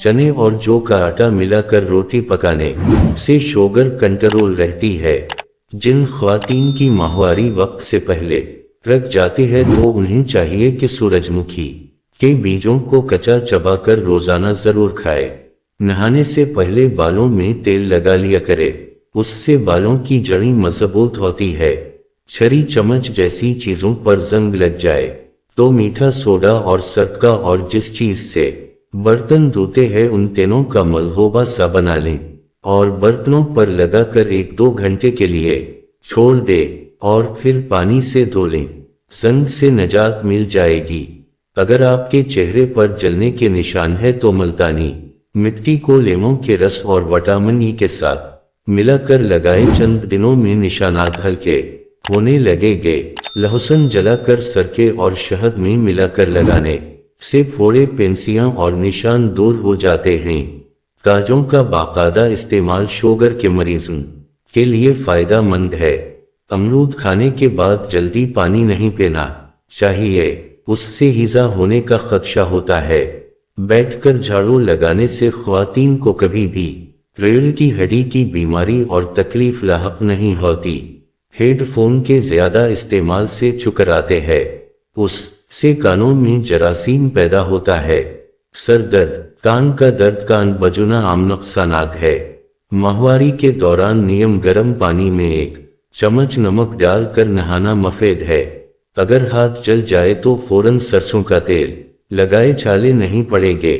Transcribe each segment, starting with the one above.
चने और जौ का आटा मिलाकर रोटी पकाने से शुगर कंट्रोल रहती है। जिन ख्वातीन की माहवारी वक्त से पहले रख जाती है तो उन्हें चाहिए कि सूरजमुखी के बीजों को कच्चा चबाकर रोजाना जरूर खाए। नहाने से पहले बालों में तेल लगा लिया करे, उससे बालों की जड़ी मजबूत होती है। छरी चम्मच जैसी चीजों पर जंग लग जाए तो मीठा सोडा और सरका और जिस चीज से बर्तन धोते हैं उन तीनों का मलहोबा सा बना लें और बर्तनों पर लगाकर 1-2 घंटे के लिए छोड़ दे और फिर पानी से धो लें। जंग से निजात मिल जाएगी। अगर आपके चेहरे पर जलने के निशान है तो मुल्तानी मिट्टी को लेमों के रस और विटामिन ई के साथ मिलाकर लगाए, चंद दिनों में निशानात हल्के होने लगेंगे। लहसुन जलाकर सरके और शहद में मिलाकर लगाने से फोड़े, पेंसियां और निशान दूर हो जाते हैं। काजों का बाकायदा इस्तेमाल शुगर के मरीजों के लिए फायदा मंद है। अमरूद खाने के बाद जल्दी पानी नहीं पीना चाहिए, उससे हिजा होने का खदशा होता है। बैठकर झाड़ू लगाने से ख्वातीन को कभी भी रीढ़ की हड्डी की बीमारी और तकलीफ लाहक नहीं होती। हेडफोन के ज्यादा इस्तेमाल से चुकर आते हैं, उससे कानों में जरासीम पैदा होता है। सर दर्द, कान का दर्द, कान बजुना आम नुकसानात है। माहवारी के दौरान नियम गर्म पानी में 1 चम्मच नमक डालकर नहाना मुफीद है। अगर हाथ जल जाए तो फौरन सरसों का तेल लगाए, छाले नहीं पड़ेंगे।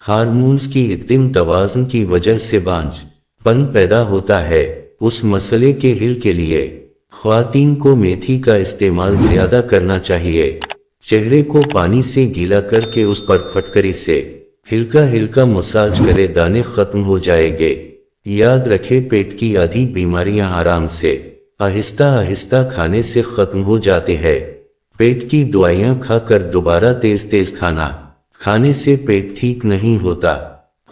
हार्मोन्स की इत्तिम तवाज़ुन की वजह से बांझपन पैदा होता है। उस मसले के हिल के लिए ख्वातीन को मेथी का इस्तेमाल ज्यादा करना चाहिए। चेहरे को पानी से गीला करके उस पर फटकरी से हिल्का हिल्का मसाज करे, दाने खत्म हो जाएंगे। याद रखे, पेट की आधी बीमारियां आराम से आहिस्ता आहिस्ता खाने से खत्म हो जाते हैं। पेट की दवाइयां खाकर दोबारा तेज तेज खाना खाने से पेट ठीक नहीं होता।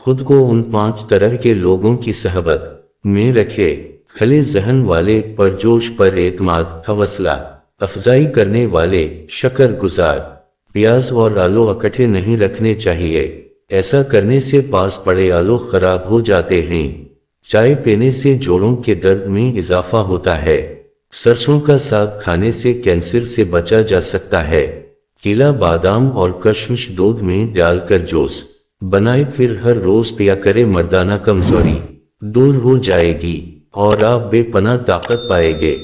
खुद को उन 5 तरह के लोगों की सहबत में रखे, खले जहन वाले, परजोश, पर एतमाद, हौसला अफजाई करने वाले, शक्र गुजार। प्याज और आलू इकट्ठे नहीं रखने चाहिए, ऐसा करने से पास पड़े आलू खराब हो जाते हैं। चाय पीने से जोड़ों के दर्द में इजाफा होता है। सरसों का साग खाने से कैंसर से बचा जा सकता है। केला, बादाम और कशमिश दूध में डालकर जूस बनाए, फिर हर रोज पिया करे, मर्दाना कमजोरी दूर हो जाएगी और आप बेपनाह ताकत पाएंगे।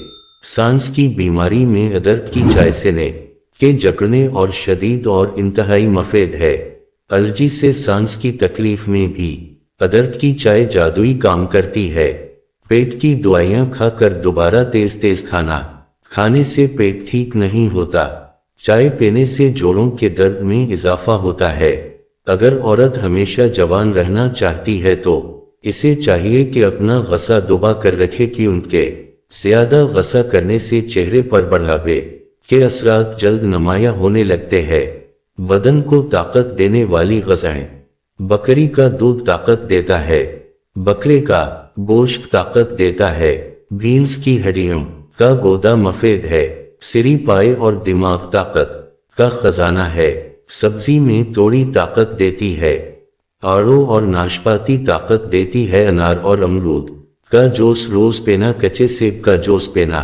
सांस की बीमारी में अदरक की चाय सीने के जकड़ने और शदीद और इंतहाई मुफीद है। एलर्जी से सांस की तकलीफ में भी अदरक की चाय जादुई काम करती है। पेट की दवाइयां खाकर दोबारा तेज तेज खाना खाने से पेट ठीक नहीं होता। चाय पीने से जोड़ों के दर्द में इजाफा होता है। अगर औरत हमेशा जवान रहना चाहती है तो इसे चाहिए कि अपना गस्सा दबा कर रखे कि उनके ज्यादा गस्सा करने से चेहरे पर बढ़ावे के असरात जल्द नुमायां होने लगते हैं। बदन को ताकत देने वाली ग़िज़ाएं। बकरी का दूध ताकत देता है, बकरे का गोश्त ताकत देता है, बीन्स की हड्डियों का गूदा मुफीद है, सिरी पाए और दिमाग ताकत का खजाना है। सब्जी में तोड़ी ताकत देती है, आड़ू और नाशपाती ताकत देती है। अनार और अमरूद का जूस रोज पीना, कच्चे सेब का जूस पीना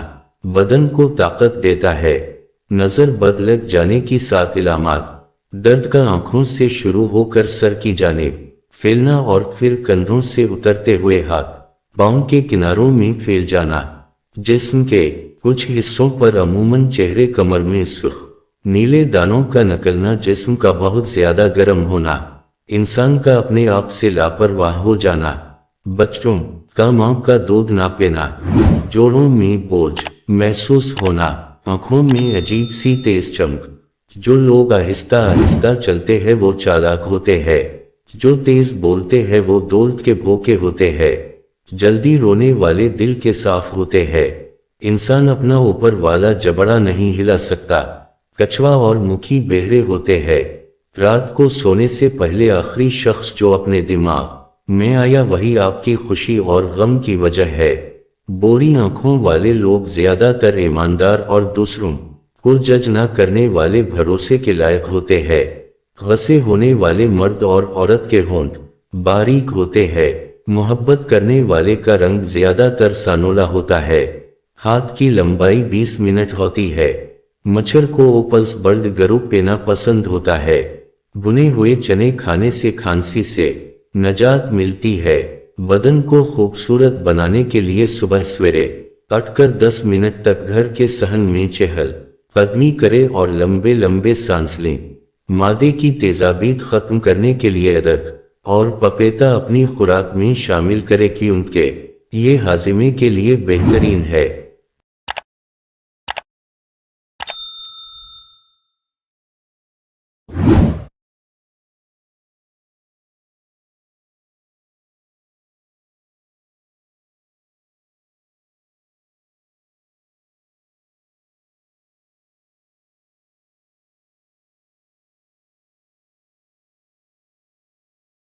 बदन को ताकत देता है। नजर बद लग जाने की 7 इलामात। दर्द का आंखों से शुरू होकर सर की जानिब फैलना और फिर कंधों से उतरते हुए हाथ पांव के किनारों में फैल जाना। जिस्म के कुछ हिस्सों पर, अमूमन चेहरे, कमर में सुर्ख नीले दानों का निकलना, जिस्म का बहुत ज्यादा गर्म होना, इंसान का अपने आप से लापरवाह हो जाना, बच्चों का मां का दूध ना पीना, जोड़ों में बोझ महसूस होना, आंखों में अजीब सी तेज चमक। जो लोग आहिस्ता आहिस्ता चलते हैं वो चालाक होते हैं, जो तेज बोलते हैं वो दौलत के भूखे होते हैं, जल्दी रोने वाले दिल के साफ होते हैं। इंसान अपना ऊपर वाला जबड़ा नहीं हिला सकता। कछुआ और मुखी बहरे होते हैं। रात को सोने से पहले आखिरी शख्स जो अपने दिमाग में आया वही आपकी खुशी और गम की वजह है। बोरी आंखों वाले लोग ज्यादातर ईमानदार और दूसरों को जज न करने वाले भरोसे के लायक होते हैं। घसे होने वाले मर्द और औरत के होंठ बारीक होते हैं। मोहब्बत करने वाले का रंग ज्यादातर सानोला होता है। हाथ की लंबाई 20 मिनट होती है। मच्छर को ओपल्स बर्ड गरुप पेना पसंद होता है। भुने हुए चने खाने से खांसी से निजात मिलती है। बदन को खूबसूरत बनाने के लिए सुबह सवेरे उठकर 10 मिनट तक घर के सहन में चहल कदमी करें और लंबे लंबे सांस लें। मादे की तेजाबीत खत्म करने के लिए अदरक और पपीता अपनी खुराक में शामिल करें क्योंकि ये हाजिमे के लिए बेहतरीन है।